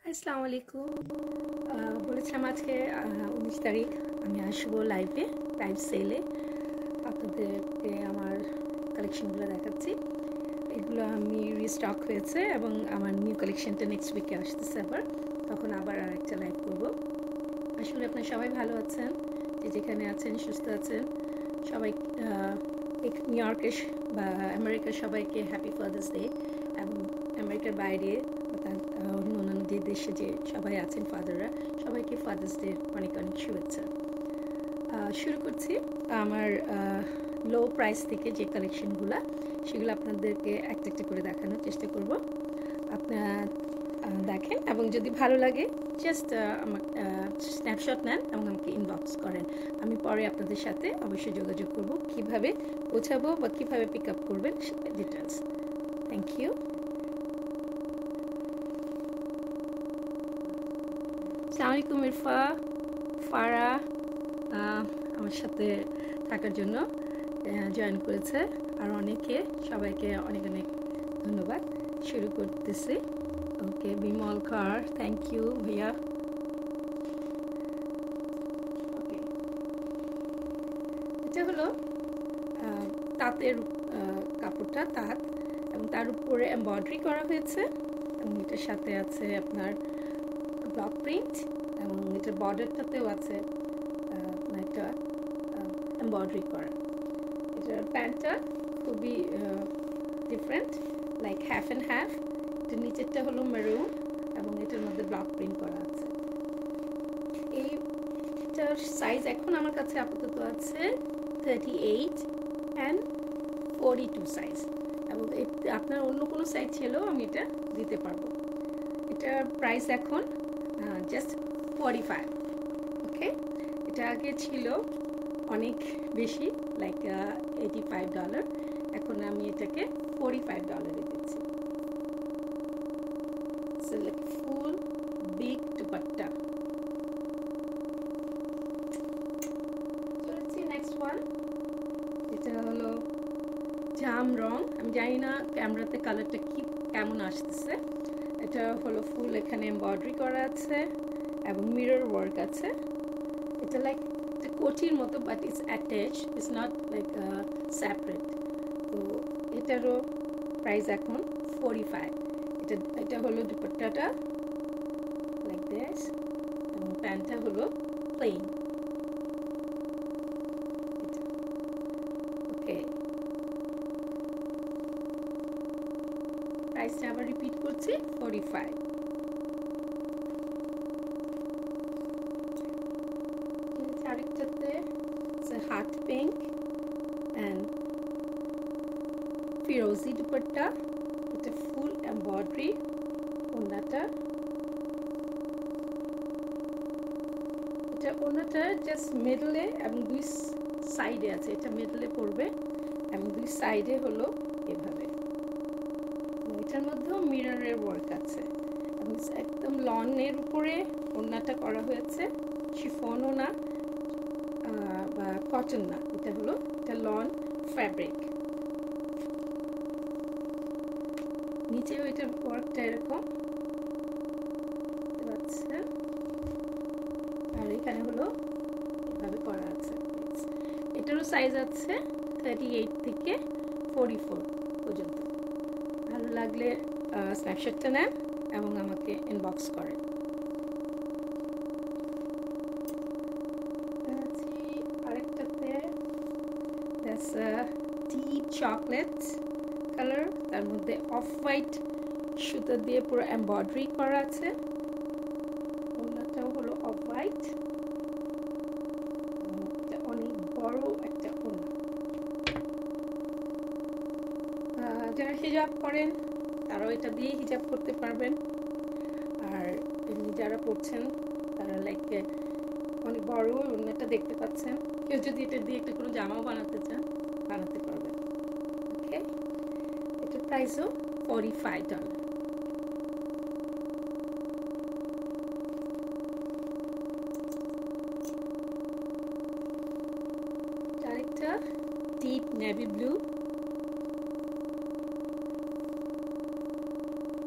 আসসালামু আলাইকুম। বলেছিলাম আজকে 19 তারিখ আমি আসবো লাইভ সেলে আপনাদেরকে আমার কালেকশনগুলো দেখাচ্ছি। এগুলো আমি রিস্টক হয়েছে এবং আমার নিউ কালেকশনটা নেক্সট উইকে আসতেছে, তখন আবার আরেকটা লাইভ করব। আসলে আপনারা সবাই ভালো আছেন, যেখানে আছেন সুস্থ আছেন। সবাই নিউ ইয়র্কের বা আমেরিকার সবাইকে হ্যাপি ফাদার্স ডে, এবং আমেরিকার বাইরে অন্যান্য দেশে যে সবাই আছেন ফাদাররা, সবাইকে ফাদার্স ডে অনেক অনেক শুভেচ্ছা। শুরু করছি আমার লো প্রাইস থেকে যে কালেকশনগুলো, সেগুলো আপনাদেরকে একটা একটা করে দেখানোর চেষ্টা করব। আপনারা দেখেন এবং যদি ভালো লাগে জাস্ট আমাকে স্ন্যাপশট নেন এবং আমাকে ইনবক্স করেন। আমি পরে আপনাদের সাথে অবশ্যই যোগাযোগ করব কিভাবে পৌঁছাবো বা কিভাবে পিক আপ করবেন ডিটেলস। Thank you. আসসালামু আলাইকুম ইরফা, ফারা আমার সাথে থাকার জন্য জয়েন করেছে, আর অনেকে, সবাইকে অনেক অনেক ধন্যবাদ। শুরু করতেছি। ওকে, বিমল কার, থ্যাংক ইউ ভাইয়া। ওকে, এটা হলো তাঁতের কাপড়টা, তাঁত, এবং তার উপরে এমব্রয়ডারি করা হয়েছে, এবং এটার সাথে আছে আপনার ব্লক প্রিন্ট, এবং এটার বর্ডারটাতেও আছে একটা এমব্রয়ডারি করা। এটার প্যান্টটা খুবই different, like half and half. এটার নিচেরটা হলো মেরুন এবং এটার মধ্যে ব্লক প্রিন্ট করা আছে। এইটার সাইজ এখন আমার কাছে আপাতত আছে 38 অ্যান্ড 42 সাইজ, এবং আপনার অন্য কোনো সাইজ ছেলেও আমি এটা দিতে পারবো। এটার প্রাইস এখন জাস্ট 45। ওকে, এটা আগে ছিল অনেক বেশি, লাইক $85, এখন আমি এটাকে $45 দিচ্ছি। ফুল বিগ দুপাট্টা। চলেছি নেক্সট ওয়ান, এটা হলো জাম রং। আমি জানি না ক্যামেরাতে কালারটা কি কেমন আসতেছে। এটা হলো ফুল এখানে এমব্রয়ডারি করা আছে এবং মিরর ওয়ার্ক আছে। এটা লাইক কোটির মতো, but it's attach, it's not like separate. তো এটারও প্রাইস এখন 45। এটা হলো দুপাট্টাটা লাইক দিস, এবং প্যান্টটা হলো প্লেন। ওকে, প্রাইসটা আবার রিপিট করছি, 45। আরেকটাতে হার্ট পিঙ্ক অ্যান্ড ফিরোজি দুপাট্টা। এটা ফুল এমব্রয়ডারি, ওড়নাটা জাস্ট মিডলে এবং দুই সাইডে আছে। এটা মিডলে পড়বে এবং দুই সাইডে হলো এভাবে। এটার মধ্যেও মিররের ওয়ার্ক আছে এবং একদম লনের উপরে ওড়নাটা করা হয়েছে, শিফনও না বা কটন না, এটা লন ফ্যাব্রিক। নিচেও এটার ওয়ার্কটা এরকম দেখতে, আর এখানে হলো এভাবে করা আছে। এটারও সাইজ আছে 38 থেকে 44 পর্যন্ত। ভালো লাগলে স্ন্যাপশটটা নেন এবং আমাকে ইনবক্স করেন। আরেকটাতে ডিপ চকলেট কালার, তার মধ্যে অফ হোয়াইট সুতা দিয়ে পুরো এমব্রয়ডারি করা আছে। ওড়নাটাও হলো অফ হোয়াইট, এটা অনেক বড় একটা ওড়না। যারা হিজাব করেন তারাও এটা দিয়ে হিজাব করতে পারবেন, আর এমনি যারা পড়ছেন তারা লাইক অনেক বড় ওড়নাটা দেখতে পাচ্ছেন। কেউ যদি এটা দিয়ে একটা কোনো জামাও বানাতে চান, বানাতে পারবেন। ওকে, এটার প্রাইসও $45। আরেকটা ডিপ নেভি ব্লু,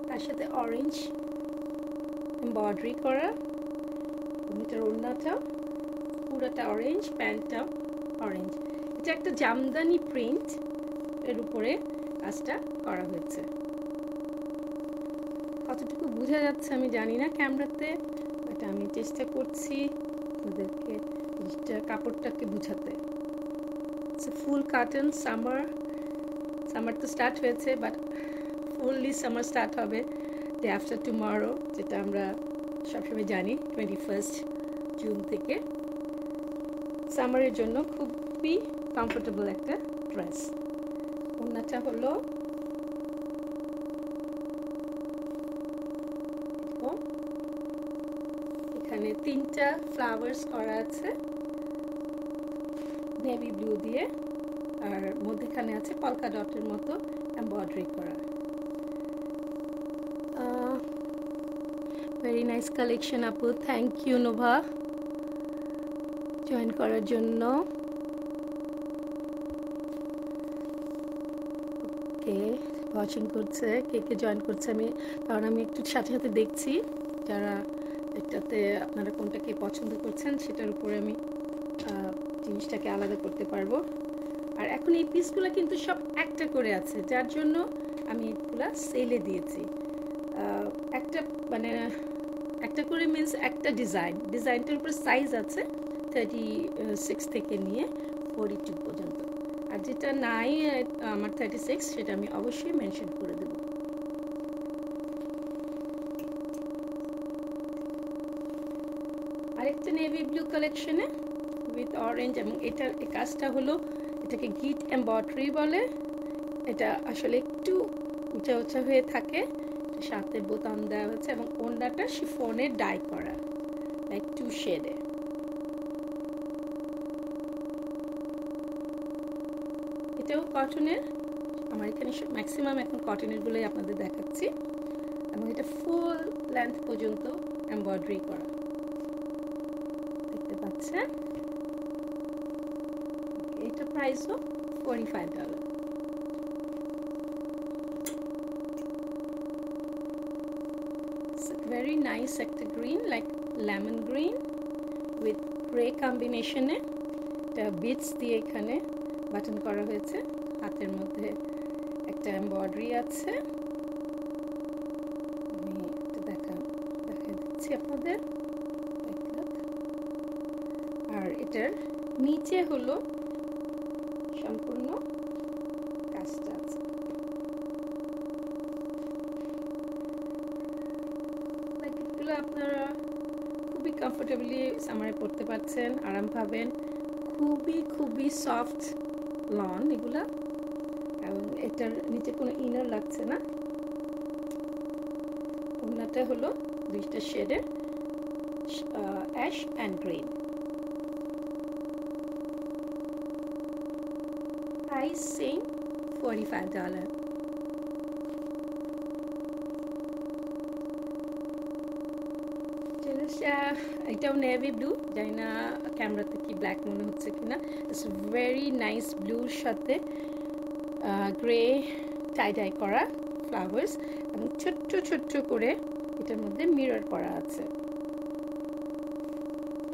তার সাথে অরেঞ্জ এমব্রয়ডারি করা। এটার ওড়নাটা পুরোটা অরেঞ্জ, প্যান্টটাও অরেঞ্জ। এটা একটা জামদানি প্রিন্ট এর উপরে কাজটা করা হয়েছে। কতটুকু বোঝা যাচ্ছে আমি জানি না ক্যামেরাতে, বাট আমি চেষ্টা করছি ওদেরকে কাপড়টাকে বুঝাতে। ফুল কাটন, সামার তো স্টার্ট হয়েছে, বাট ফুললি সামার স্টার্ট হবে ডে আফটার টুমরো, যেটা আমরা সবসময় জানি 21 জুন থেকে। সামারের জন্য খুবই কমফোর্টেবল একটা ড্রেস। ওড়নাটা হলো এখানে 3টা ফ্লাওয়ার্স করা আছে নেভি ব্লু দিয়ে, আর মধ্যেখানে আছে পলকা ডটের মতো এমব্রয়ডারি করা। ভেরি নাইস কালেকশন আপু, থ্যাংক ইউ নোভা জয়েন করার জন্য। কে ওয়াচিং করছে, কে কে জয়েন করছে আমি, কারণ আমি একটু সাথে সাথে দেখছি যারা এটাতে আপনারা কোনটাকে পছন্দ করছেন, সেটার উপরে আমি জিনিসটাকে আলাদা করতে পারবো। আর এখন এই পিসগুলো কিন্তু সব একটা করে আছে, যার জন্য আমি এগুলো সেলে দিয়েছি। একটা মানে একটা করে মিন্স একটা ডিজাইনটার উপরে সাইজ আছে 36 থেকে নিয়ে 42 পর্যন্ত। আর যেটা নাই আমার 36, সেটা আমি অবশ্যই মেনশন করে দেব। নেভি ব্লু কালেকশনে উইথ অরেঞ্জ, এবং এটার এই কাজটা হলো, এটাকে গিট এমব্রয়ডারি বলে। এটা আসলে একটু উঁচা উঁচা হয়ে থাকে, সাথে বোতাম দেওয়া হচ্ছে, এবং ওড়নাটা শিফনের ডাই করা, লাইক 2 শেডে। এটাও কটনের, আমার এখানে ম্যাক্সিমাম এখন কটনের গুলোই আপনাদের দেখাচ্ছি, এবং এটা ফুল লেন্থ পর্যন্ত এমব্রয়ডারি করা, দেখতে পাচ্ছেন। এটা প্রাইসও $45। very nice একটা green, like lemon green with grey কম্বিনেশনে। এটা বিটস দিয়ে এখানে বাটন করা হয়েছে, হাতের মধ্যে একটা এমব্রয়ডারি আছে। আমি এটা দেখাই দিচ্ছি আপনাদের। আর এটার নিচে হলো সম্পূর্ণ কাজটা আছে। এগুলো আপনারা খুবই কমফোর্টেবলি সামারে পরতে পারছেন, আরাম পাবেন। খুবই সফট লন এগুলা, এবং এটার নিচে কোনো ইনার লাগছে না। ওড়নাটা হলো 2টা শেডের, ash and green. Price same, $45। এটাও নেভি ব্লু, জানি না ক্যামেরাতে কি ব্ল্যাক মনে হচ্ছে কিনা। ইটস ভেরি নাইস ব্লুর সাথে গ্রে টাই ডাই করা ফ্লাওয়ার্স, এবং ছোট্ট করে এটার মধ্যে মিরর করা আছে।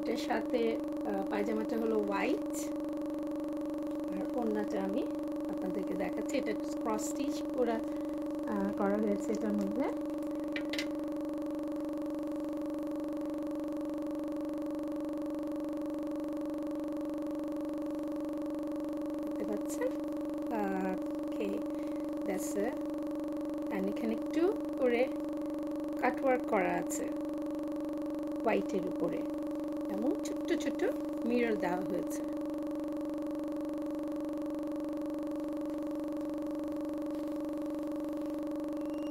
এটার সাথে পায়জামাটা হলো হোয়াইট, আর ওড়নাটা আমি আপনাদেরকে দেখাচ্ছি। এটা ক্রস স্টিচ করা হয়েছে এটার মধ্যে। এখানে একটু করে কাটওয়ার্ক করা আছে হোয়াইটের উপরে, এবং ছোট্ট মিরর দেওয়া হয়েছে।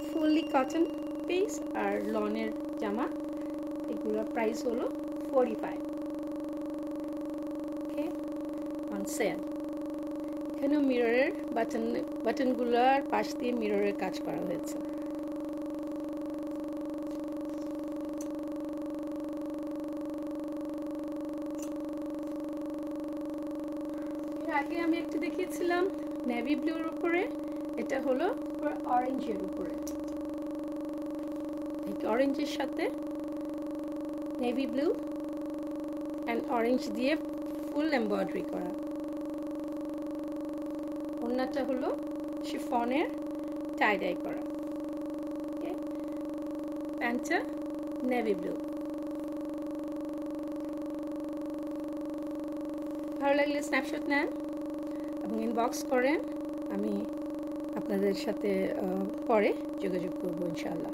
ফুললি কটন পিস আর লনের জামা, এগুলোর প্রাইস হলো $45। ওকে, অন সেল। এখানেও মিররের বাটনগুলোর পাশ দিয়ে মিররের কাজ করা হয়েছে। এর আগে আমি একটা দেখিয়েছিলাম নেভি ব্লুর উপরে, এটা হলো অরেঞ্জের উপরে। অরেঞ্জের সাথে নেভি ব্লু অ্যান্ড অরেঞ্জ দিয়ে ফুল এমব্রয়ডারি করা। ওড়নাটা হলো শিফনের টাই ডাই করা। ওকে, প্যান্টটা নেভি ব্লু। ভালো লাগলে স্ন্যাপশট নেন এবং ইনবক্স করেন, আমি আপনাদের সাথে পরে যোগাযোগ করব ইনশাআল্লাহ।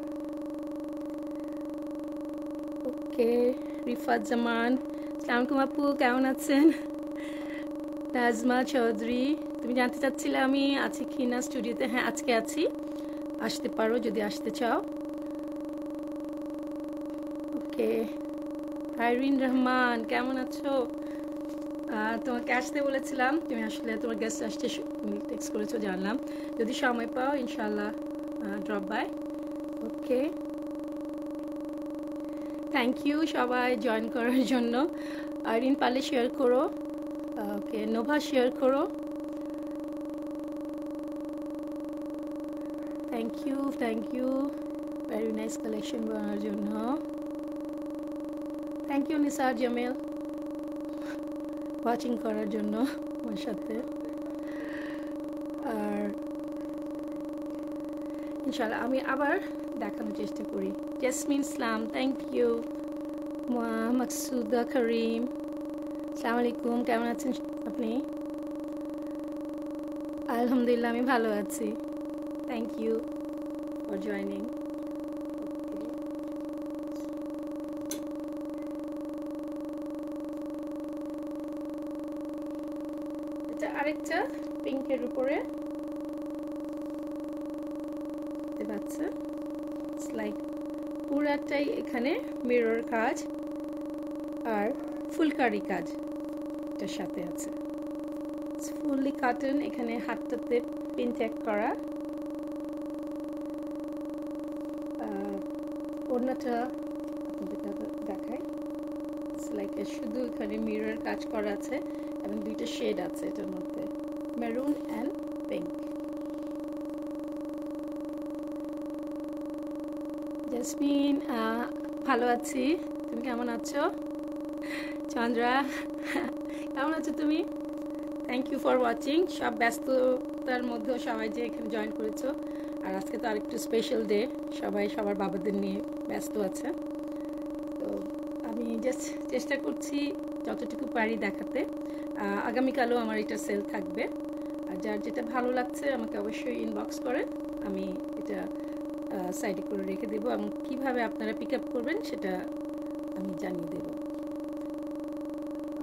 ওকে, রিফাত জামান, আসসালামু আলাইকুম আপু, কেমন আছেন? নাজমা চৌধুরী, তুমি জানতে চাচ্ছিলে আমি আছি কি না স্টুডিওতে? হ্যাঁ, আজকে আছি, আসতে পারো যদি আসতে চাও। ওকে, আইরিন রহমান, কেমন আছো? তোমাকে আসতে বলেছিলাম, তুমি আসলে তোমার গেস্ট আসতে টেক্সট করেছো, জানলাম। যদি সময় পাও ইনশাল্লাহ drop by. Okay, thank you সবাই জয়েন করার জন্য। আইরিন পারলে শেয়ার করো। ওকে, নোভা শেয়ার করো। Thank you very nice collection বানানোর জন্য। Thank you Nisar Jamil watching করার জন্য আমার সাথে। আর ইনশাআল্লাহ আমি আবার দেখানোর চেষ্টা করি। Jesmin Islam, thank you. মাকসুদা করিম, আসসালামু আলাইকুম, কেমন আছেন আপনি? আলহামদুলিল্লাহ, আমি ভালো আছি। Thank you for joining. এটা আরেকটা পিঙ্কের উপরে দেখতে পাচ্ছেন, ইটস লাইক পুরাটাই এখানে মিরর কাজ আর ফুলকারি কাজ এটার সাথে আছে। ফুললি কাটন, এখানে হাতটাতে পিন ট্যাগ করা। ওড়নাটা আপনাদের দেখাই, ইটস লাইক শুধু এখানে মিরর কাজ করা আছে এবং দুইটা শেড আছে এটার মধ্যে, মেরুন অ্যান্ড পিঙ্ক। জেসমিন, ভালো আছি, তুমি কেমন আছো? চন্দ্রা, কেমন আছো তুমি? Thank you for watching. সব ব্যস্ততার মধ্যেও সবাই যে এখানে জয়েন করেছো, আর আজকে তো আরেকটু স্পেশাল ডে, সবাই সবার বাবাদের নিয়ে ব্যস্ত আছে। তো আমি জাস্ট চেষ্টা করছি যতটুকু পারি দেখাতে। আগামীকালও আমার এটা সেল থাকবে, আর যার যেটা ভালো লাগছে আমাকে অবশ্যই ইনবক্স করেন, আমি এটা সাইডে করে রেখে দেবো এবং কীভাবে আপনারা পিক আপ করবেন সেটা আমি জানিয়ে দেব।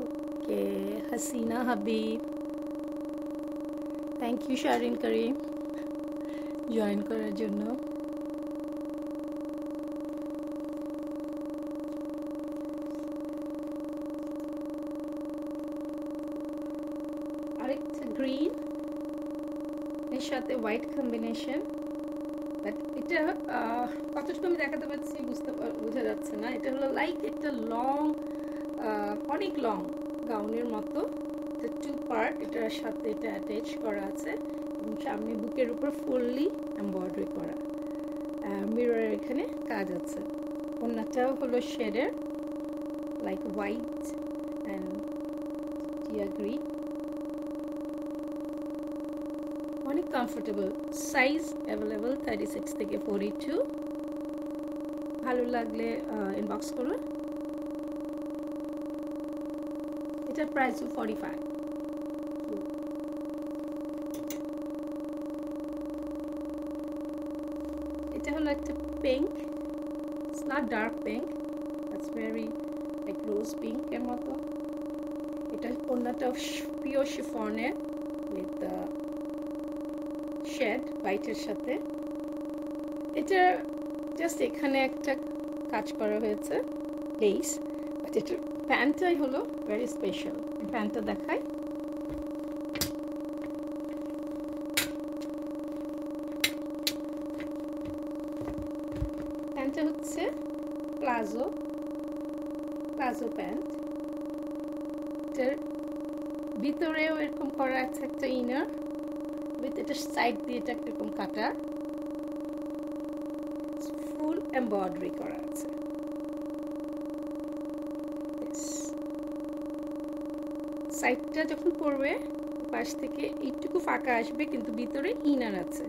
Okay, Hasina Habib, thank you Sharin Karim join করার জন্য। আরেকটা গ্রিন এর সাথে হোয়াইট কম্বিনেশন, বাট এটা কতটুকু আমি দেখাতে পারছি বোঝা যাচ্ছে না। এটা হলো লাইক একটা লং, অনেক লং গাউনের মতো, এটা 2 পার্ট, এটার সাথে এটা অ্যাটাচ করা আছে এবং সামনে বুকের উপর ফুললি এমব্রয়ডারি করা, মিররের এখানে কাজ আছে। ওড়নাটাও হলো শেডের লাইক হোয়াইট অ্যান্ড টিয়া গ্রিন, অনেক কমফোর্টেবল। সাইজ অ্যাভেলেবল 36 থেকে 42। ভালো লাগলে ইনবক্স করুন। এটার প্রাইস 45। এটা হলো একটা pink, it's not dark pink, it's very like rose pink এর মতো। এটা ওড়নাটা পিওর শিফনের উইথ শেড হোয়াইটের সাথে। এটা জাস্ট এখানে একটা কাজ করা হয়েছে লেস, বাট এটার প্যান্টটাই হলো ভেরি স্পেশাল। প্যান্টটা দেখাই, প্যান্টটা হচ্ছে প্লাজো প্যান্ট, এটার ভিতরেও এরকম করা আছে একটা ইনার উইথ এটা সাইড দিয়ে এটা এরকম কাটা, ফুল এমব্রয়ডারি করা আছে। সাইডটা যখন পরবে পাশ থেকে একটুকু ফাঁকা আসবে, কিন্তু ভিতরে ইনার আছে।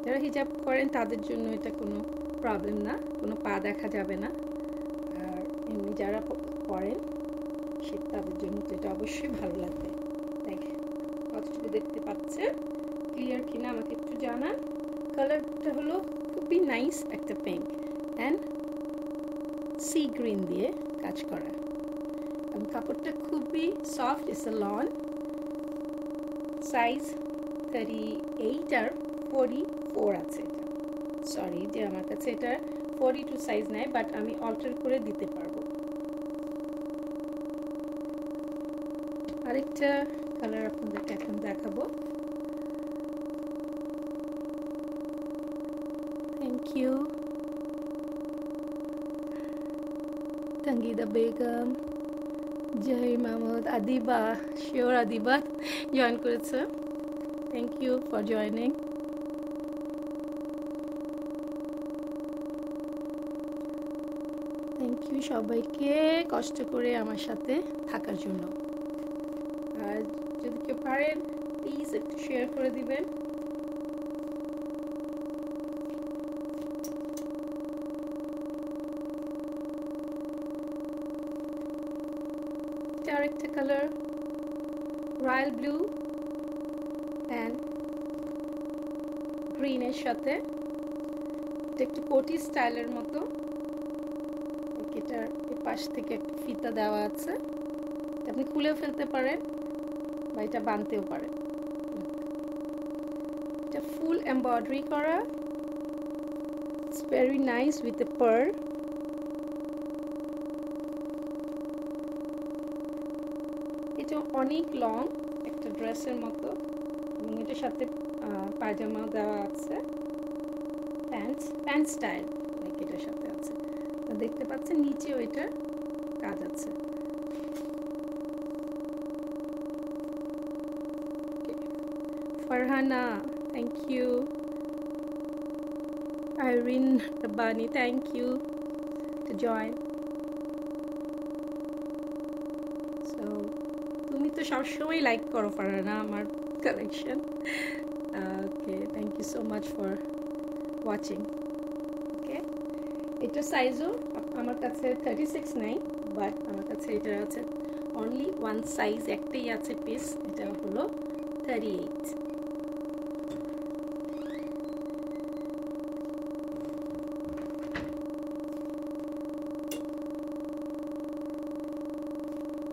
যারা হিজাব করেন তাদের জন্য এটা কোনো প্রবলেম না, কোনো পা দেখা যাবে না। আর এমনি যারা পরেন সে তাদের জন্য তো এটা অবশ্যই ভালো লাগবে। দেখেন কতটুকু দেখতে পাচ্ছে, ক্লিয়ার কিনা আমাকে একটু জানান। কালারটা হলো খুবই নাইস একটা পিঙ্ক অ্যান্ড সি গ্রিন দিয়ে কাজ করা, এবং কাপড়টা খুবই soft, it's a lawn. Size 38 আর 44 আছে। এটা সরি যে আমার কাছে এটা 42 সাইজ নেয়, বাট আমি অল্টার করে দিতে পারবো। আরেকটা কালার আপনাদেরকে এখন দেখাবো। Thank you Tangida Begum, Zahir Mahmud, Adiba, sure Adiba join করেছে, thank you for joining. Thank you সবাইকে কষ্ট করে আমার সাথে থাকার জন্য। আর যদি কেউ পারেন প্লিজ একটু শেয়ার করে দিবেন। আরেকটা কালার রয়্যাল ব্লু অ্যান্ড গ্রিনের সাথে, এটা একটু কোটি স্টাইলের মতো। এটার পাশ থেকে একটা ফিতা দেওয়া আছে, আপনি খুলেও ফেলতে পারেন বা এটা বানতেও পারে। এটা ফুল এমব্রয়ডারি করা, it's very nice with a pearl. এটা অনেক লং, একটা ড্রেসের মতো, এবং এটার সাথে পায়জামা দেওয়া আছে, প্যান্ট স্টাইল লাইক এটার সাথে আছে। তো দেখতে পাচ্ছেন নিচেও এটার কাজ আছে। Farhana, thank you. Irin Rabbani, thank you to join. So তুমি তো সবসময় লাইক করো ফারহানা আমার collection. Okay, thank you so much for watching. Okay, এটার সাইজও আমার কাছে 36 নাই, বাট আমার কাছে এটা আছে অনলি ওয়ান সাইজ, একটাই আছে পিস, এটা হলো 38।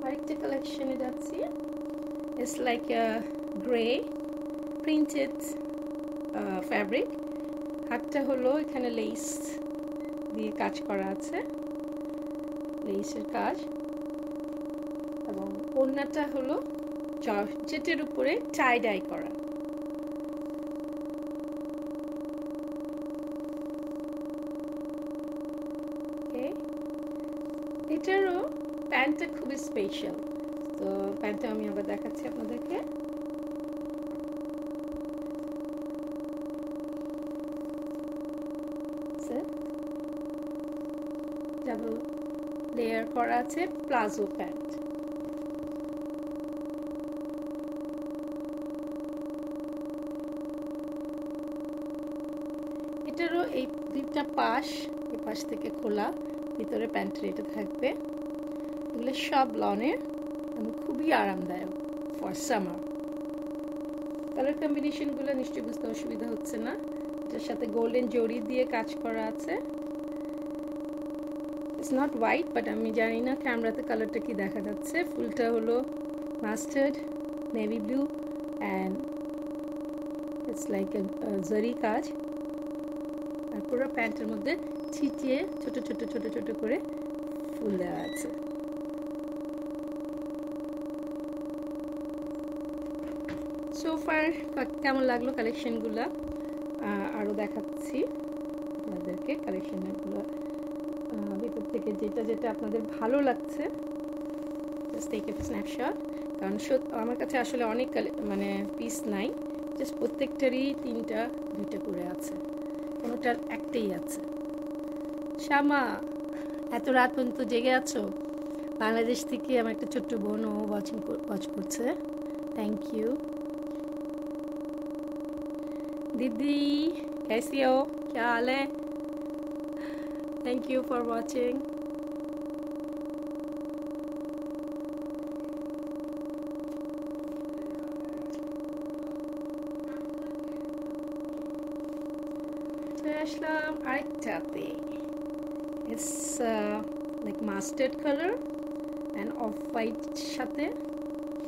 আরেকটা কালেকশনে যাচ্ছি, it's like grey printed fabric. হাতটা হলো এখানে লেস দিয়ে কাজ করা আছে, লেসের কাজ, এবং ওড়নাটা হলো জর্জেটের উপরে টাই ডাই করা। এটারও প্যান্টটা খুবই স্পেশাল, তো প্যান্টটা আমি আবার দেখাচ্ছি আপনাদেরকে। ডাবল লেয়ার করা আছে, প্লাজো প্যান্ট। এটারও এই দুইটা পাশ, এই পাশ থেকে খোলা, ভিতরে প্যান্টের এটা থাকবে। এগুলো সব লনের এবং খুবই আরামদায়ক ফর সামার। কালার কম্বিনেশনগুলো নিশ্চয়ই বুঝতে অসুবিধা হচ্ছে না। এটার সাথে গোল্ডেন জরি দিয়ে কাজ করা আছে। ইটস নট হোয়াইট, বাট আমি জানি না ক্যামেরাতে কালারটা কি দেখা যাচ্ছে। ফুলটা হলো mustard, navy blue, and it's like জারি কাজ। আর পুরো প্যান্টের মধ্যে ছিটিয়ে ছোট ছোট ছোট ছোট করে ফুল দেওয়া আছে। সোফার কেমন লাগলো কালেকশনগুলো, আরও দেখাচ্ছি আপনাদেরকে কালেকশনগুলো ভিতর থেকে যেটা যেটা আপনাদের ভালো লাগছে। জাস্ট টেক এ স্ন্যাপশট, কারণ আমার কাছে আসলে অনেক মানে পিস নাই, জাস্ট প্রত্যেকটারই 3টা 2টা করে আছে, কোনোটার একটাই আছে। শ্যামা, এত রাত পর্যন্ত জেগে আছো? বাংলাদেশ থেকে আমার একটা ছোট্ট বোন, ও ওয়াচ করছে, থ্যাংক ইউ। दीदी कैसी हो, क्या हाल है? Thank you for watching. Aslam আরেকটাতে, it's like mustard colour and off white সাথে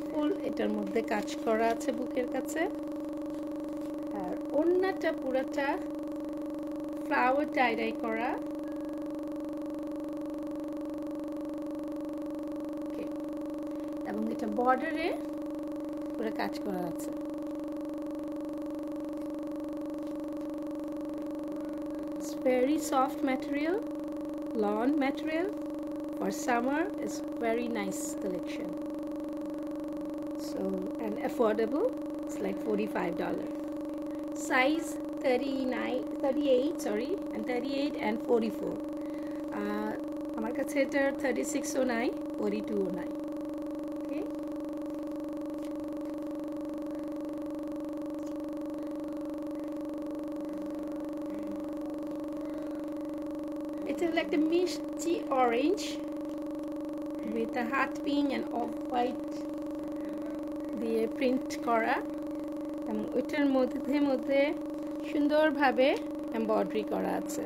ফুল এটার মধ্যে কাজ করা আছে বুকের কাছে। আর ওড়নাটা পুরাটা ফ্লাওয়ার টাই-ডাই করা, এবং এটা বর্ডারে পুরো কাজ করা আছে। It's very soft material, lawn material for summer. Is very nice collection. So, and affordable. It's like $45. Size 38, sorry, and 38 and 44. আমার কাছে এটা 36ও নাই, 42ও নাই। ওকে, এটা হলো একটা মিষ্টি orange with a hot pink and off-white দিয়ে প্রিন্ট করা, এবং ওইটার মধ্যে মধ্যে সুন্দরভাবে এমব্রয়ডারি করা আছে।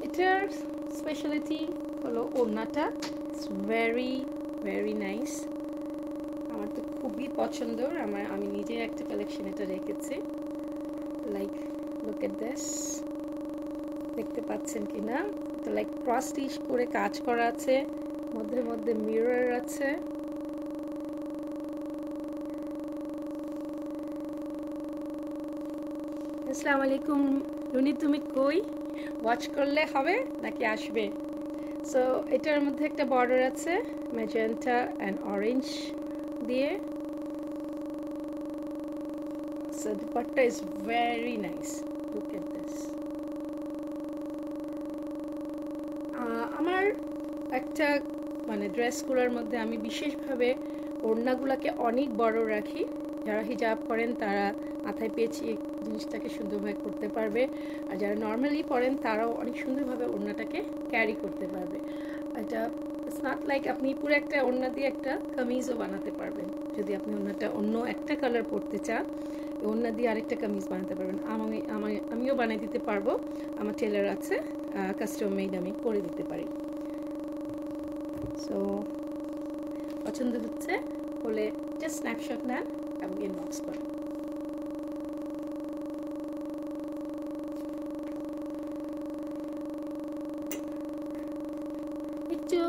এটা এটার স্পেশালিটি হলো ওড়নাটা, ইটস ভেরি ভেরি নাইস। আমার তো খুবই পছন্দ, আমি নিজে একটা কালেকশন এটা রেখেছি। লাইক লুক এট দিস, দেখতে পাচ্ছেন কি না? এটা লাইক ক্রস স্টিচ করে কাজ করা আছে, মধ্যে মধ্যে মিরর আছে। আসসালামু আলাইকুম রুনি, তুমি কই? ওয়াচ করলে হবে নাকি আসবে? সো এটার মধ্যে একটা বর্ডার আছে ম্যাজেন্টা অ্যান্ড অরেঞ্জ দিয়ে। So dupatta is very nice, look at this. আমার একটা মানে ড্রেসগুলোর মধ্যে আমি বিশেষভাবে ওড়নাগুলোকে অনেক বড় রাখি। যারা হিজাব করেন তারা মাথায় পেঁচিয়ে জিনিসটাকে সুন্দরভাবে করতে পারবে, আর যারা নর্মালি পরেন তারাও অনেক সুন্দরভাবে ওড়নাটাকে ক্যারি করতে পারবে। এটা ইটস নট লাইক আপনি পুরো একটা ওড়না দিয়ে একটা কামিজও বানাতে পারবেন। যদি আপনি ওড়নাটা অন্য একটা কালার পরতে চান, ওড়না দিয়ে আরেকটা কামিজ বানাতে পারবেন। আমিও বানিয়ে দিতে পারবো, আমার টেলার আছে, কাস্টম মেড আমি করে দিতে পারি। সো পছন্দ হলে জাস্ট স্ন্যাপশট নেন এবং ইনবক্স করেন। একটু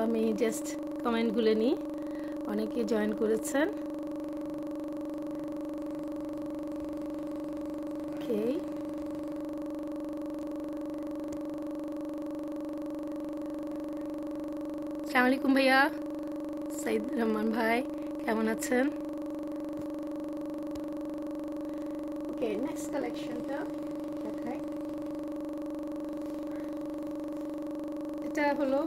আমি জাস্ট কমেন্টগুলো নিই, অনেকে জয়েন করেছেন। ওকে, আসসালামু আলাইকুম ভাইয়া, সাইদ রহমান ভাই, কেমন আছেন? ওকে, নেক্সট কালেকশনটা দেখাই। এটা হলো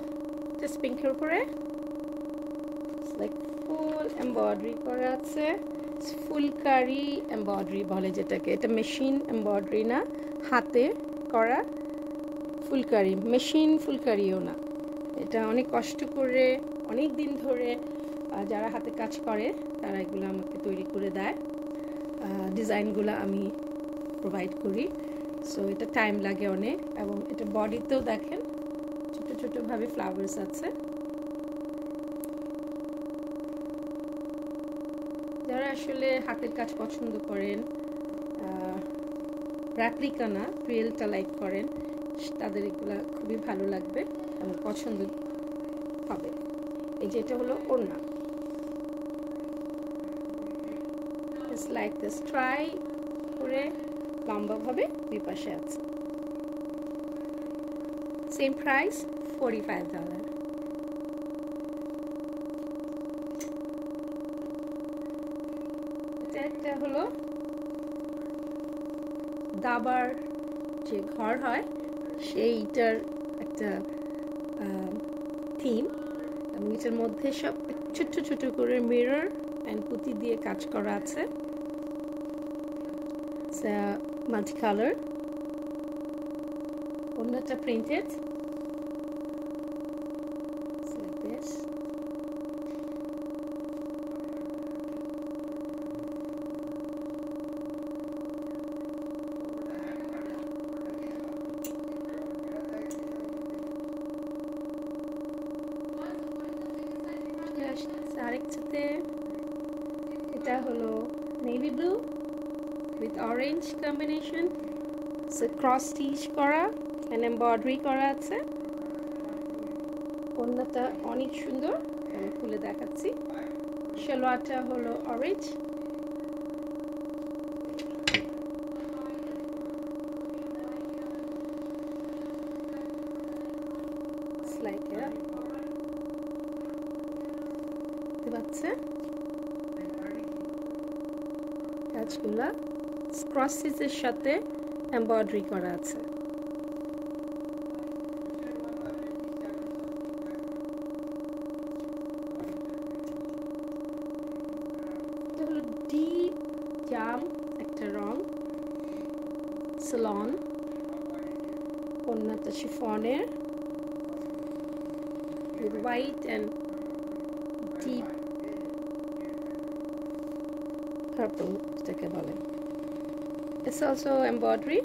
জাস্ট পিঙ্কের উপরে লাইক ফুল এমব্রয়ডারি করা আছে, ফুলকারি এমব্রয়ডারি বলে যেটাকে। এটা মেশিন এমব্রয়ডারি না, হাতে করা ফুলকারি, মেশিন ফুলকারিও না। এটা অনেক কষ্ট করে অনেক দিন ধরে যারা হাতে কাজ করে তারা এগুলো আমাকে তৈরি করে দেয়, ডিজাইনগুলো আমি প্রোভাইড করি। সো এটা টাইম লাগে অনেক, এবং এটা বডিতেও দেখেন ছোট ছোটোভাবে ফ্লাওয়ার্স আছে। যারা আসলে হাতের কাজ পছন্দ করেন, রেপ্লিকা না রিয়েলটা লাইক করেন, তাদের এগুলো খুবই ভালো লাগবে এবং পছন্দ হবে। এই যে এটা হলো ওড়না, ইটস লাইক দিস, ট্রাই করে লম্বাভাবে দুই পাশে আছে। Same price $45। এটা একটা হলো দাবার যে ঘর হয় সেইটার একটা থিম, এবং এটার মধ্যে সব ছোট্ট ছোট করে মিরর অ্যান্ড পুঁতি দিয়ে কাজ করা আছে। মাল্টি কালার, ওড়নাটা প্রিন্টেড like this. আরেকটাতে এটা হলো navy blue with orange combination, cross stitch করা এন্ড এমব্রয়ডারি করা আছে। ওড়নাটা অনেক সুন্দর, আমি খুলে দেখাচ্ছি। সালোয়ারটা হলো অরেঞ্জ, like it. দেখতে পাচ্ছেন কাজগুলা ক্রস স্টিচের সাথে এমব্রয়ডারি করা আছে। এটা হলো ডিপ জাম একটা রং, সালন, ওড়নাটা শিফনের with white and deep purple যেটাকে বলে। It's also embroidery.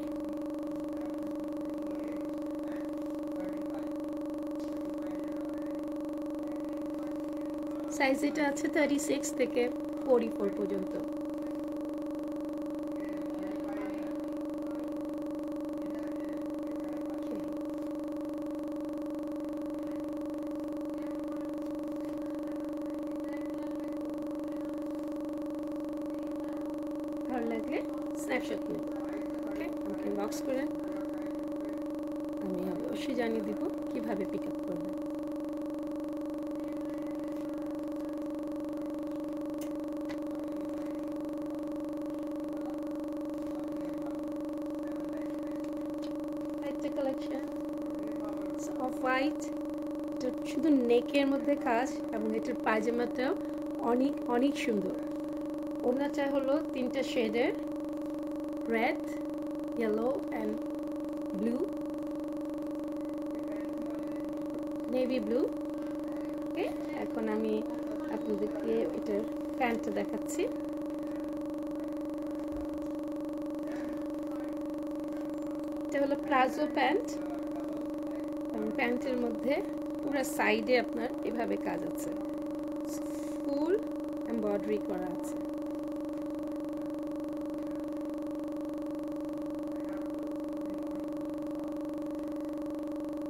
সাইজ এটা আছে 36 থেকে 44 পর্যন্ত। ভালো লাগলে স্ন্যাপশট নিন। ওকে, আমাকে ইনবক্স করেন, আমি অবশ্যই জানিয়ে দিব কিভাবে পিক আপ করবেন। একটা কালেকশন অফ হোয়াইট, এটা শুধু নেকের মধ্যে কাজ এবং এটার পায়জামাটাও অনেক অনেক সুন্দর। ওনাটা হলো 3টা শেডের, red, yellow and blue, navy blue. Okay, এখন আমি আপনাদেরকে এটার প্যান্টটা দেখাচ্ছি। এটা হলো প্লাজো প্যান্ট এবং প্যান্টের মধ্যে পুরো সাইডে আপনার এভাবে কাজ আছে, ফুল এমব্রয়ডারি করা আছে।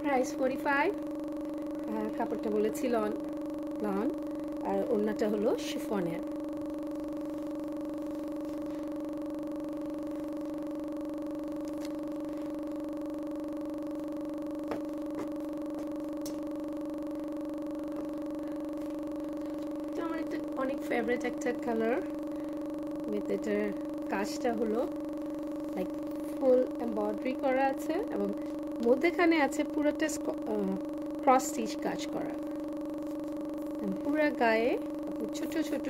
প্রাইস 45। কাপড়টা বলেছি লন, আর ওড়নাটা হলো শিফনের। আমার এটা অনেক ফেভারিট একটা কালার, উইথ এটার কাজটা হলো লাইক ফুল এমব্রয়ডারি করা আছে এবং মধ্যেখানে আছে পুরোটা ক্রস স্টিচ কাজ করা। পুরো গায়ে ছোট ছোট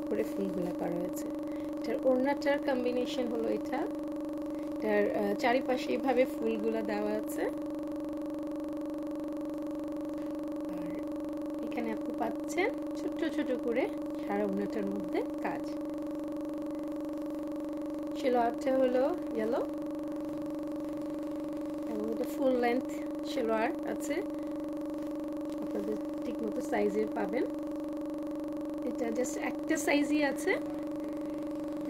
করে ফুলগুলো করা হয়েছে। এটার ওড়নাটার কম্বিনেশন হলো এটার চারিপাশে এইভাবে ফুলগুলো দেওয়া আছে। আর এখানে আপনি পাচ্ছেন ছোট ছোট করে সারা ওড়নাটার মধ্যে কাজ। সালোয়ারটা হলো ইয়েলো এবং এটা ফুল লেন্থ সালোয়ার আছে, আপনাদের ঠিক মতো সাইজের পাবেন। এটা জাস্ট একটা সাইজই আছে,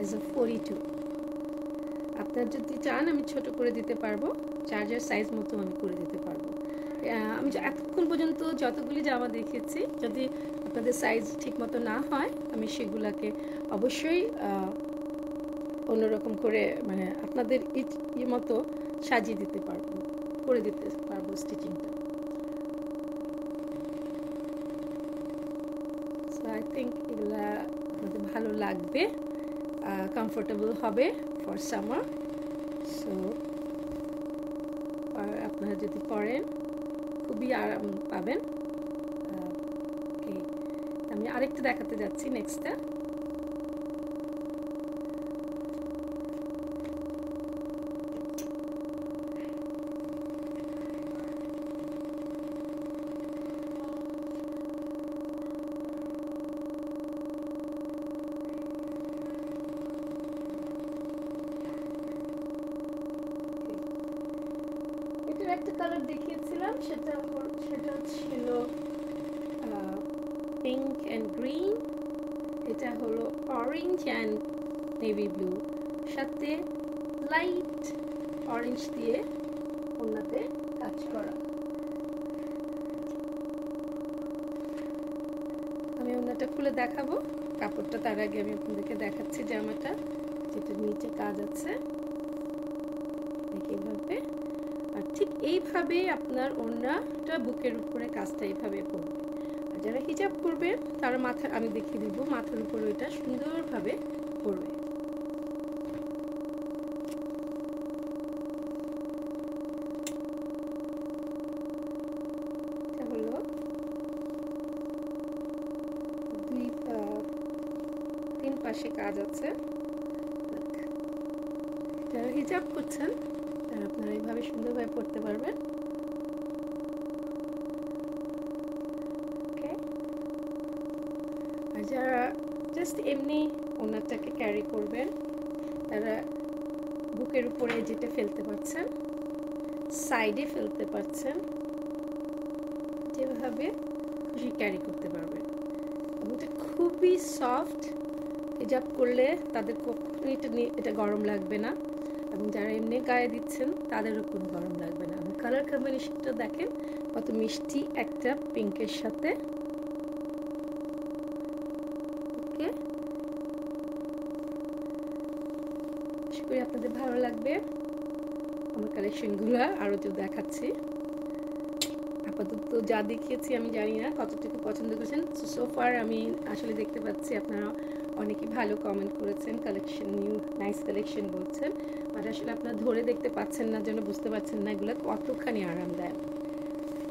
ইজ 42। আপনার যদি চান আমি ছোট করে দিতে পারবো, চার্জার সাইজ মতো আমি করে দিতে পারবো। আমি এতক্ষণ পর্যন্ত যতগুলি জামা দেখেছি, যদি আপনাদের সাইজ ঠিক মতো না হয় আমি সেগুলাকে অবশ্যই অন্যরকম করে মানে আপনাদের মতো সাজিয়ে দিতে পারবো, করে দিতে পারবো স্টিচিংটা। সো আই থিঙ্ক এগুলা আপনাদের ভালো লাগবে, কমফোর্টেবল হবে ফর সামার। সো আপনারা যদি পরেন খুবই আরাম পাবেন। ওকে, আমি আরেকটা দেখাতে যাচ্ছি, নেক্সটটা। এটার একটা কালার দেখিয়েছিলাম, সেটা ছিল পিঙ্ক অ্যান্ড গ্রিন। এটা হলো অরেঞ্জ অ্যান্ড নেভি ব্লু, সাথে লাইট অরেঞ্জ দিয়ে ওড়নাতে কাজ করা। আমি ওড়নাটা খুলে দেখাবো, কাপড়টা তার আগে আমি আপনাদেরকে দেখাচ্ছি জামাটা, যেটা নিচে কাজ আছে এইভাবে। আর ঠিক এইভাবে আপনার ওড়নাটা বুকের উপরে কাজটা এইভাবে পড়বে। আর যারা হিজাব করবে তারা মাথা, আমি দেখিয়ে দিব, মাথার উপরে ওইটা সুন্দরভাবে পড়বে। এটা হলো 3 পাশে কাজ আছে। যারা হিজাব করছেন তারা আপনারা এইভাবে সুন্দরভাবে পড়তে পারবেন। ওকে, আর যারা জাস্ট এমনি ওনারটাকে ক্যারি করবেন তারা বুকের উপরে যেটা ফেলতে পারছেন, সাইডে ফেলতে পারছেন, যেভাবে খুশি ক্যারি করতে পারবেন। এটা খুবই সফট, হিজাব করলে তাদের কখনোই এটা গরম লাগবে না, এবং যারা এমনি গায়ে দিচ্ছেন তাদেরও কোনো গরম লাগবে না। এবং কালার কম্বিনেশনটা দেখেন কত মিষ্টি একটা পিঙ্কের সাথে। ওকে, আশা করি আপনাদের ভালো লাগবে। আমার কালেকশনগুলো আরও তো দেখাচ্ছি। আপাতত যা দেখিয়েছি আমি জানি না কতটুকু পছন্দ করেছেন। সো ফার আমি আসলে দেখতে পাচ্ছি আপনারা অনেকেই ভালো কমেন্ট করেছেন, কালেকশন নিউ নাইস কালেকশন বলছেন, বাট আসলে আপনারা ধরে দেখতে পাচ্ছেন না, জন্য বুঝতে পারছেন না এগুলো কতখানি আরামদায়ক।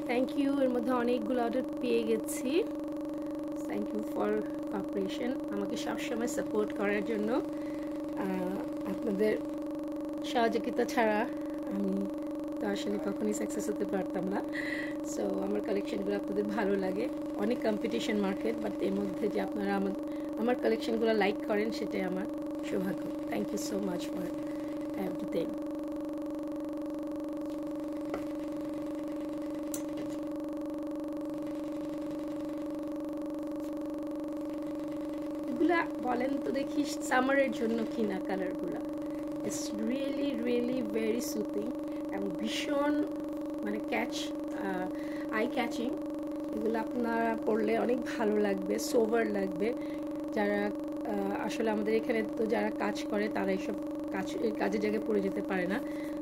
Thank you. এর মধ্যে অনেকগুলো অর্ডার পেয়ে গেছি। থ্যাংক ইউ ফর কোঅপারেশন, আমাকে সবসময় সাপোর্ট করার জন্য। আপনাদের সহযোগিতা ছাড়া আমি তো আসলে কখনোই সাকসেস হতে পারতাম না। সো আমার কালেকশনগুলো আপনাদের ভালো লাগে। অনেক কম্পিটিশন মার্কেট, বাট এর মধ্যে যে আপনারা আমার কালেকশনগুলো লাইক করেন সেটাই আমার সৌভাগ্য। Thank you so much for everything. এগুলা বলেন তো দেখি সামারের জন্য কিনা কালারগুলা। It's really really very soothing এবং ভীষণ মানে আই ক্যাচিং। এগুলো আপনারা পরলে অনেক ভালো লাগবে, সোভার লাগবে। যারা আসলে আমাদের এখানে তো যারা কাজ করে তারা এইসব কাজের জায়গায় পড়ে যেতে পারে না,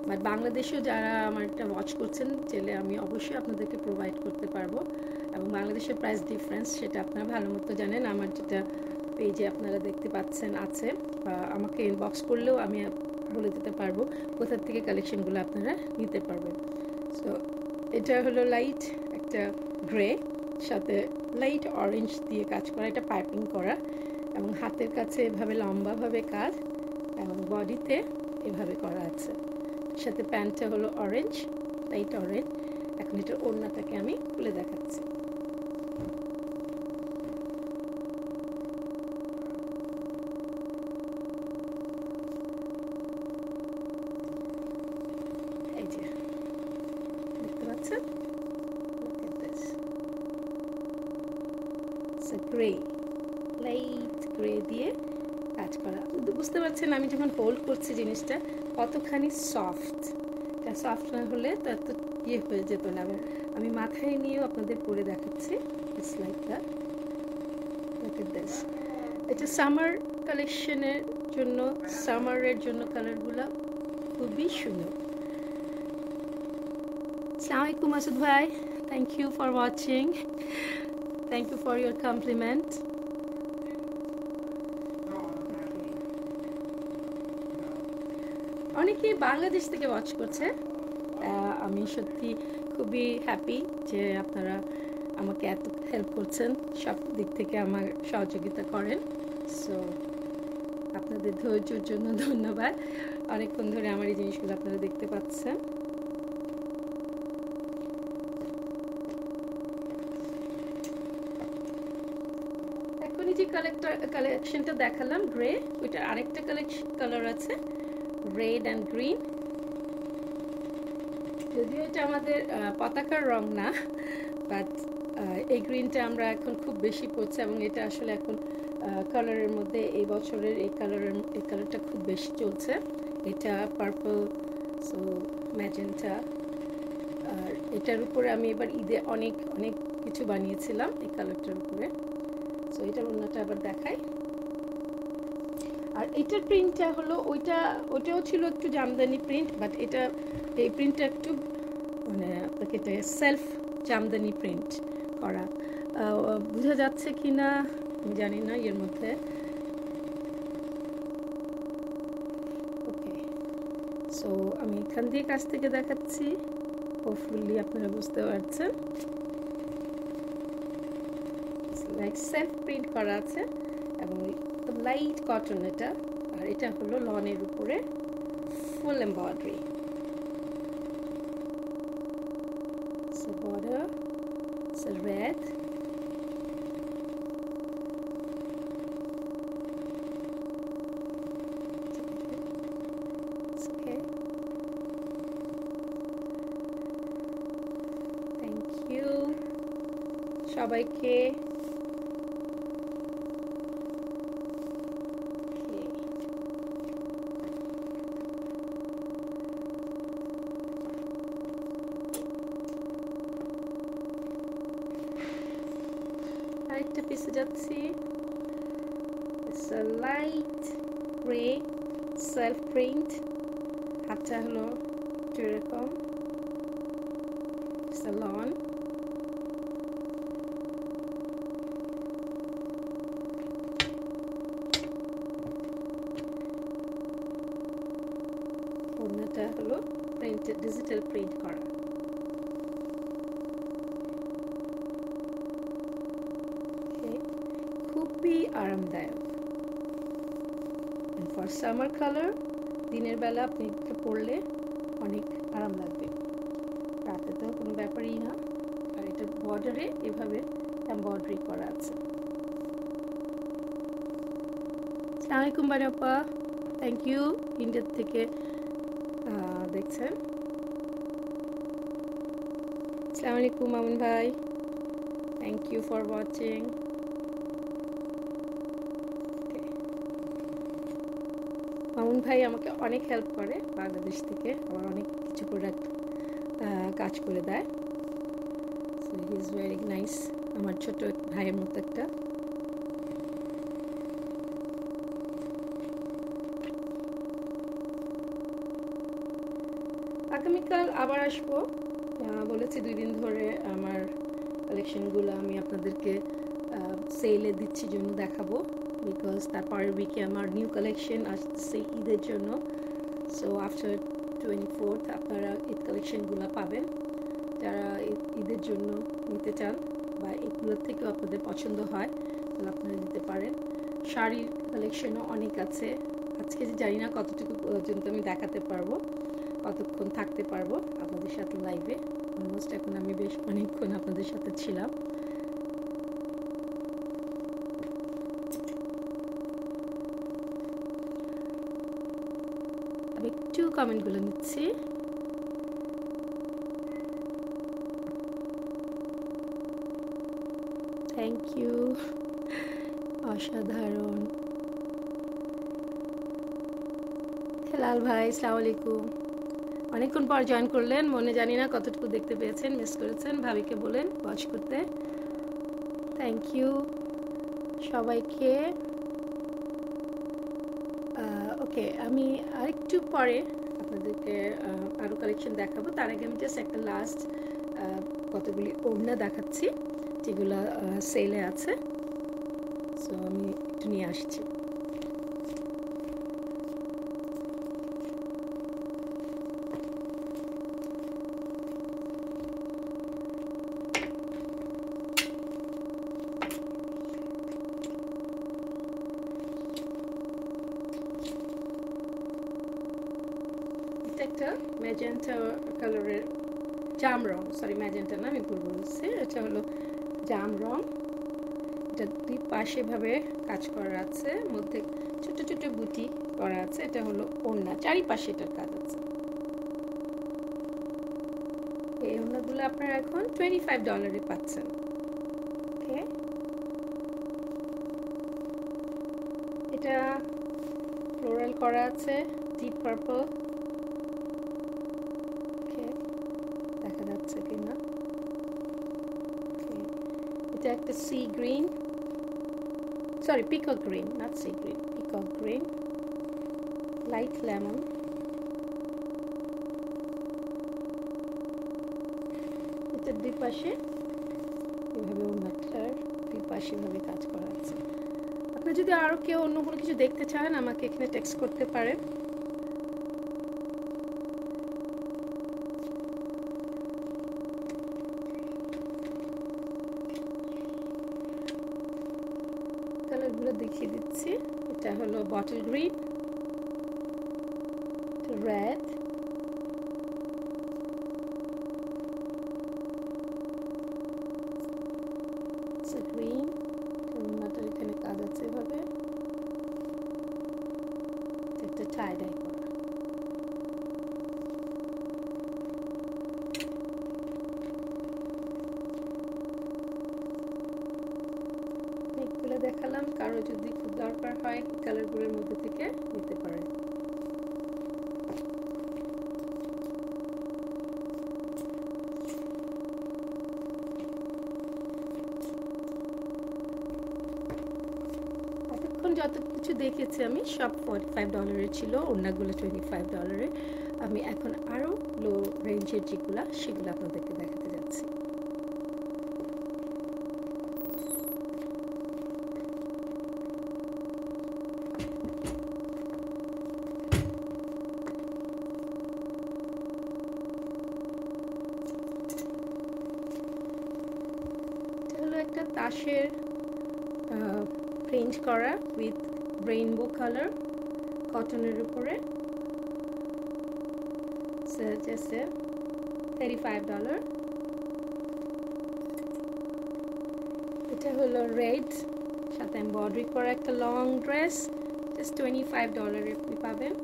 বাট বাংলাদেশেও যারা আমার এটা ওয়াচ করছেন চাইলে আমি অবশ্যই আপনাদেরকে প্রোভাইড করতে পারবো। এবং বাংলাদেশের প্রাইস ডিফারেন্স সেটা আপনারা ভালো মতো জানেন। আমার যেটা পেজে আপনারা দেখতে পাচ্ছেন আছে, আমাকে ইনবক্স করলেও আমি বলে দিতে পারবো কোথা থেকে কালেকশনগুলো আপনারা নিতে পারবেন। সো এটা হলো লাইট একটা গ্রে সাথে লাইট অরেঞ্জ দিয়ে কাজ করা, এটা পাইপিং করা এবং হাতের কাছে এভাবে লম্বাভাবে কাজ এবং বডিতে এভাবে করা আছে। সাথে প্যান্টটা হলো অরেঞ্জ, লাইট অরেঞ্জ। এখন এটার ওড়নাটাকে আমি খুলে দেখাচ্ছি। এই যে দেখতে পাচ্ছেন, গ্রে লাইট গ্রে দিয়ে কাজ করা। বুঝতে পারছেন আমি যখন হোল্ড করছি জিনিসটা কতখানি সফট। এটা সফট না হলে তো এত ইয়ে হয়ে যেত না। আমি মাথায় নিয়েও আপনাদের পরে দেখাচ্ছি। It's like that. Look at this. এটা সামার কালেকশনের জন্য, সামারের জন্য কালারগুলো খুবই সুন্দর। আসসালামু আলাইকুম মাসুদ ভাই, thank you for watching, thank you for your compliment. অনেকেই বাংলাদেশ থেকে ওয়াচ করছে, আমি সত্যি খুবই হ্যাপি যে আপনারা আমাকে এত হেল্প করছেন, সব দিক থেকে আমার সহযোগিতা করেন। সো আপনাদের ধৈর্যের জন্য ধন্যবাদ। অনেকক্ষণ ধরে আমার এই জিনিসগুলো আপনারা দেখতে পাচ্ছেন। এখনই যে কালেকশনটা দেখালাম গ্রে, ওইটার আরেকটা কালার আছে রেড অ্যান্ড গ্রিন। যদিও এটা আমাদের পতাকার রং না, বাট এই গ্রিনটা আমরা এখন খুব বেশি পড়ছি এবং এটা আসলে এখন কালারের মধ্যে এই বছরের এই কালারটা খুব বেশি চলছে। এটা পার্পল, সো ম্যাজেন্টা। আর এটার উপরে আমি এবার ঈদে অনেক অনেক কিছু বানিয়েছিলাম এই কালারটার উপরে। সো এটার অন্যটা আবার দেখাই। আর এটার প্রিন্টটা হলো ওইটাও ছিল একটু জামদানি প্রিন্ট, বাট এই প্রিন্টটা একটু মানে আপনাকে এটা সেলফ জামদানি প্রিন্ট করা। বোঝা যাচ্ছে কি না আমি জানি না এর মধ্যে। ওকে, সো আমি এখান দিয়ে কাছ থেকে দেখাচ্ছি, হোপফুলি আপনারা বুঝতে পারছেন। লাইক সেলফ প্রিন্ট করা আছে এবং একদম লাইট কটন এটা। আর এটা হলো লনের উপরে ফুল embroidery. So border, so red. It's okay. Thank you সবাইকে। আরেকটা পিসে যাচ্ছি। It's a light grey self print, হাতটা হলো এরকম, ইটস আ লন। ওড়নাটা হলো প্রিন্ট, ডিজিটাল প্রিন্ট করা। খুবই আরামদায়ক ফর সামার কালার। দিনের বেলা আপনি এটা পরলে অনেক আরাম লাগবে, রাতে তো কোনো ব্যাপারই না। আর এটা বর্ডারে এভাবে এমব্রয়ডারি করা আছে। আসসালামু আলাইকুম বানাপ্পা, থ্যাংক ইউ ইন্ডিয়া থেকে দেখছেন। আসসালামু আলাইকুম মামুন ভাই, thank you for watching. Mamun ভাই আমাকে অনেক হেল্প করে, বাংলাদেশ থেকে আমার অনেক কিছু প্রোডাক্ট কাজ করে দেয়। So he is very nice, আমার ছোট ভাইয়ের মতো একটা। আগামীকাল আবার আসবো, বলেছি 2 দিন ধরে আমার কালেকশনগুলো আমি আপনাদেরকে সেলে দিচ্ছি জন্য দেখাবো, বিকজ তারপরের উইকে আমার নিউ কালেকশন আসছে ঈদের জন্য। সো আফটার 24th আপনারা ঈদ কালেকশনগুলো পাবেন। যারা ঈদের জন্য নিতে চান বা এগুলোর থেকেও আপনাদের পছন্দ হয় তাহলে আপনারা নিতে পারেন। শাড়ির কালেকশনও অনেক আছে। আজকে জানি না কতটুকু পর্যন্ত আমি দেখাতে পারবো, কতক্ষণ থাকতে পারবো আপনাদের সাথে লাইভে। অলমোস্ট এখন আমি বেশ অনেকক্ষণ আপনাদের সাথে ছিলাম। আমি একটু কমেন্টগুলো নিচ্ছি। থ্যাংক ইউ, অসাধারণ। হেলাল ভাই আসসালামু আলাইকুম, অনেকক্ষণ পর জয়েন করলেন, মনে জানি না কতটুকু দেখতে পেয়েছেন, মিস করেছেন। ভাবিকে বলেন ওয়াচ করতে। থ্যাংক ইউ সবাইকে। ওকে, আমি আরেকটু পরে আপনাদেরকে আরও কালেকশন দেখাবো। তার আগে আমি জাস্ট একটা লাস্ট কতগুলি ওড়না দেখাচ্ছি যেগুলো সেলে আছে। সো আমি একটু নিয়ে আসছি। একটা ম্যাজেন্টা কালারের জাম রং, সরি ম্যাজেন্টা না, আমি ভুল বলছি, এটা হলো জাম রং। এটা 2 পাশে ভাবে কাজ করা আছে, মধ্যে ছোট ছোট বুটি করা আছে। এটা হলো ওড়না, চারিপাশে এটার কাজ আছে। এই ওড়নাগুলো আপনারা এখন $25 পাচ্ছেন। ওকে, এটা ফ্লোরাল করা আছে, ডিপ পার্পল। দেখা যাচ্ছে কিনা, এটা একটা sea green, sorry peacock green, not sea green, peacock green, light lemon. এটার 2 পাশে এভাবে ওড়নাটার 2 পাশে এভাবে কাজ করা আছে। আপনি যদি আরও কেউ অন্য কোনো কিছু দেখতে চান আমাকে এখানে টেক্সট করতে পারেন। কালারগুলো দেখিয়ে দিচ্ছি। এটা হলো বটল গ্রিন, রেড, গ্রিন। ওড়নাটার এখানে কাজ আছে এভাবে, একটা টাই ডাই করা। অনেকগুলো দেখালাম, কারো যদি খুব দরকার হয় কালারগুলোর মধ্যে থেকে নিতে পারেন। যত কিছু দেখেছি আমি সব $45 ছিল, ওড়নাগুলো $25। আমি এখন আরও লো রেঞ্জের যেগুলো সেগুলো আপনাদেরকে দেখাতে যাচ্ছি। এটা হলো একটা তাসের প্রিন্ট করা উইথ রেইনবো কালার কটনের উপরে, আছে $35। এটা হলো রেড সাথে এমব্রয়ডারি করা একটা লং ড্রেস, জাস্ট $25 আপনি পাবেন।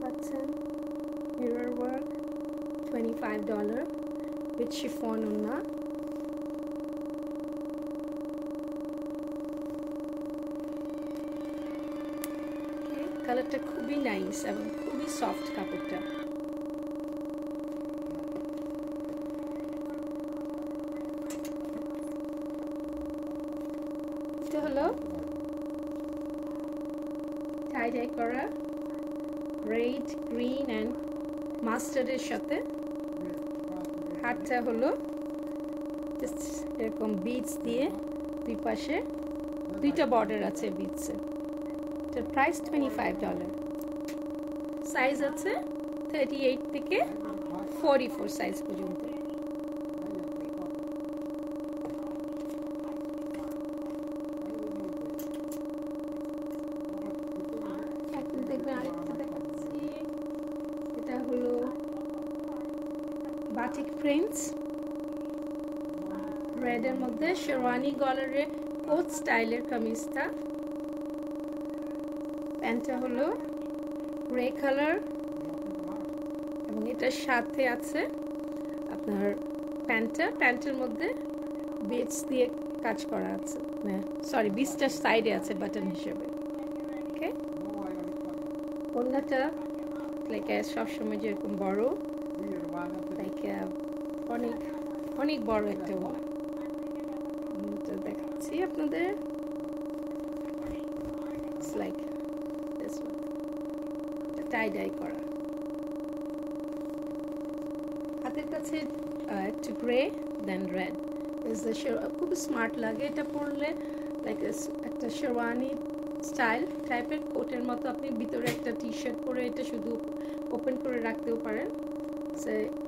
পাচ্ছেন মিরর ওয়ার্ক $25 উইথ শিফন ওড়না। কালারটা খুবই নাইস এবং খুবই সফট কাপড়টা। এটা হলো টাই ডাই করা রেড, গ্রিন অ্যান্ড মাস্টার্ডের সাথে। হাতটা হলো এরকম বিডস দিয়ে দুই পাশে দুইটা বর্ডার আছে বিডসের। এটার প্রাইস $25। সাইজ আছে 38 থেকে 44 সাইজ পর্যন্ত। এখন দেখবেন আরেকটা দেখাচ্ছি, এটা হলো বাটিক প্রিন্টস রেডের মধ্যে শেরওয়ানি গলারের কোট স্টাইলের কামিজটা। প্যান্টটা হলো গ্রে কালার এবং এটার সাথে আছে আপনার প্যান্টের মধ্যে বিটস দিয়ে কাজ করা আছে, সরি বিটসটার সাইডে আছে বাটন হিসেবে। ওকে, ওড়নাটা লাইক সবসময় যেরকম বড়, লাইক অনেক অনেক বড় একটা ওড়না দেখাচ্ছি আপনাদের। Like this one, tie die করা। হাতের কাছে একটু গ্রে দেন রেড, খুব স্মার্ট লাগে এটা পরলে, লাইক একটা শেরওয়ানি স্টাইল টাইপের কোটের মতো। আপনি ভিতরে একটা টি শার্ট পরে এটা শুধু ওপেন করে রাখতেও পারেন।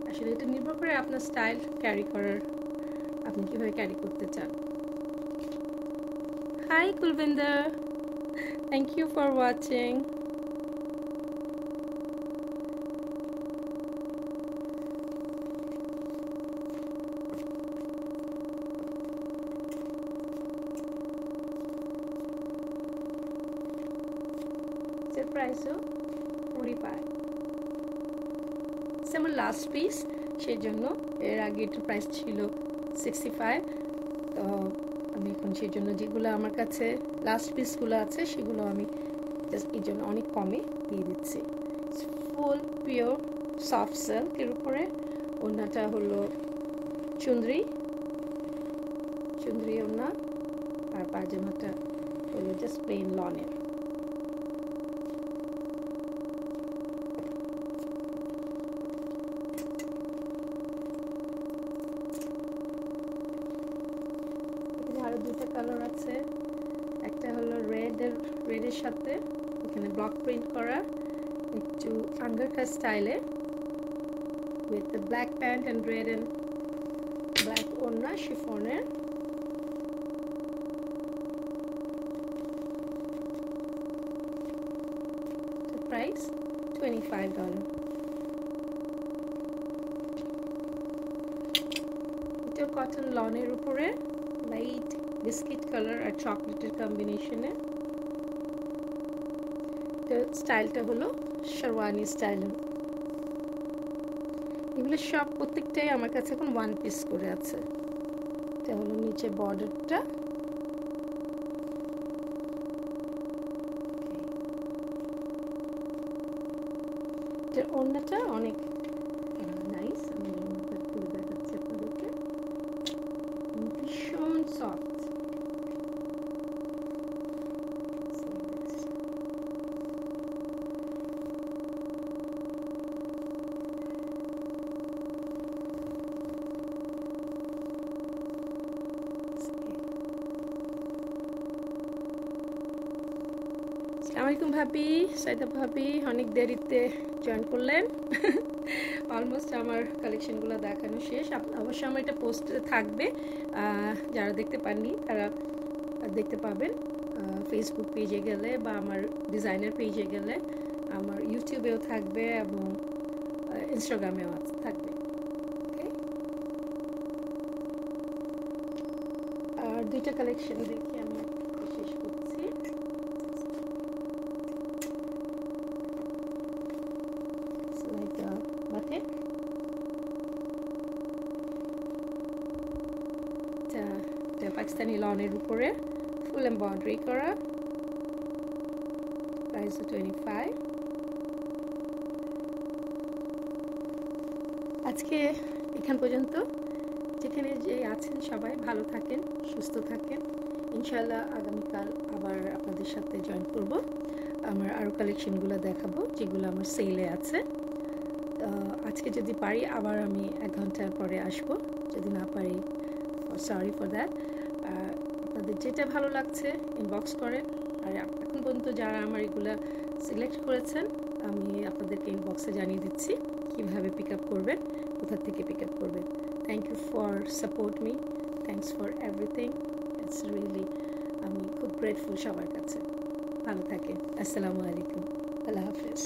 আসলে এটা নির্ভর করে আপনার স্টাইল ক্যারি করার, আপনি কিভাবে ক্যারি করতে চান। Hi Kulwinder, thank you for watching. প্রাইসও 45। আমার লাস্ট পিস, সেই জন্য এর আগে এটার প্রাইস ছিল 65। তো আমি এখন সেই জন্য যেগুলো আমার কাছে লাস্ট পিসগুলো আছে সেগুলো আমি জাস্ট এই জন্য অনেক কমে দিয়ে দিচ্ছি। ফুল পিওর সফট সিল্কের উপরে। ওড়নাটা হলো চুন্দ্রি ওড়না, আর পায়জামাটা হলো জাস্ট প্লেন লনের। আরো দুটো কালার আছে, একটা হলো রেডের সাথে এখানে ব্লক প্রিন্ট করা, একটু আঙ্গারকাট স্টাইলে with the black pant and red and black ওড়না শিফনের। প্রাইস $25। এটা কটন লনের উপরে লাইট বিস্কিট কালার আর চকলেটের কম্বিনেশনে। স্টাইলটা হলো শেরওয়ানি স্টাইলের। এগুলো সব প্রত্যেকটাই আমার কাছে এখন ওয়ান পিস করে আছে। এটা হলো নিচে বর্ডারটা, ওড়নাটা অনেক নাইস। আমি ওড়নাটা খুলে দেখাচ্ছি আপনাদেরকে, ভীষণ সফট। আসসালামাইকুম ভাবি, সাইদা ভাবি, অনেক দেরিতে জয়েন করলেন। অলমোস্ট আমার কালেকশনগুলো দেখানো শেষ। অবশ্যই আমার এটা পোস্টে থাকবে, যারা দেখতে পাননি তারা দেখতে পাবেন ফেসবুক পেজে গেলে বা আমার ডিজাইনার পেজে গেলে, আমার ইউটিউবেও থাকবে এবং ইনস্টাগ্রামেও থাকবে। ওকে, আর দুইটা কালেকশন দেখি আমি শেষ করছি। বাটিক, পাকিস্তানি লনের উপরে ফুল এমব্রয়ডারি করা, প্রাইস 25। আজকে এখান পর্যন্ত। যেখানে যে আছেন সবাই ভালো থাকেন, সুস্থ থাকেন। ইনশাল্লাহ আগামীকাল আবার আপনাদের সাথে জয়েন করব। আমার আরও কালেকশনগুলো দেখাবো যেগুলো আমার সেলে আছে। আজকে যদি পারি আবার আমি 1 ঘন্টার পরে আসবো, যদি না পারি সরি ফর দ্যাট। আপনাদের যেটা ভালো লাগছে ইনবক্স করেন। আর এখন পর্যন্ত যারা আমার এগুলো সিলেক্ট করেছেন, আমি আপনাদেরকে ইনবক্সে জানিয়ে দিচ্ছি কীভাবে পিক আপ করবেন, কোথা থেকে পিক আপ করবেন। Thank you for support me, thanks for everything. It's really, আমি খুব গ্রেটফুল সবার কাছে। ভালো থাকেন। আসসালামু আলাইকুম, আল্লাহ হাফেজ।